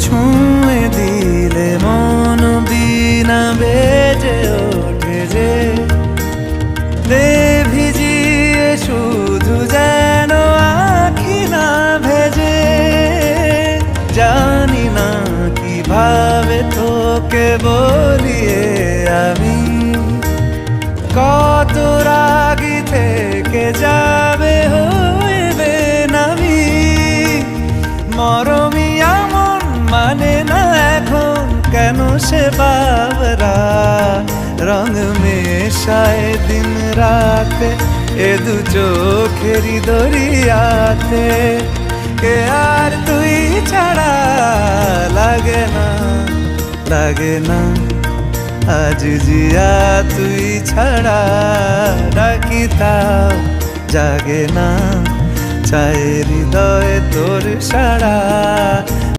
ছুঁয়ে দিলে মন বিনা বেজে ওঠে যে দে ভিজিয়ে শুধু যেন আখি না ভেজে। জানি না কিভাবে তোকে বলিয়ে আমি কত রাগি থেকে যাবে হইবে নামি। মরমি এমন মানে না এখন কেন সে বাবরা রং মেশায় দিন রাতে এ দু চোখেরই দরিয়াতে। কে আর তুই ছাড়া লাগে না লাগে না আজ জিয়া তুই ছাড়া ডাকি তাও জাগে না চায় হৃদয়ে তোর সাড়া।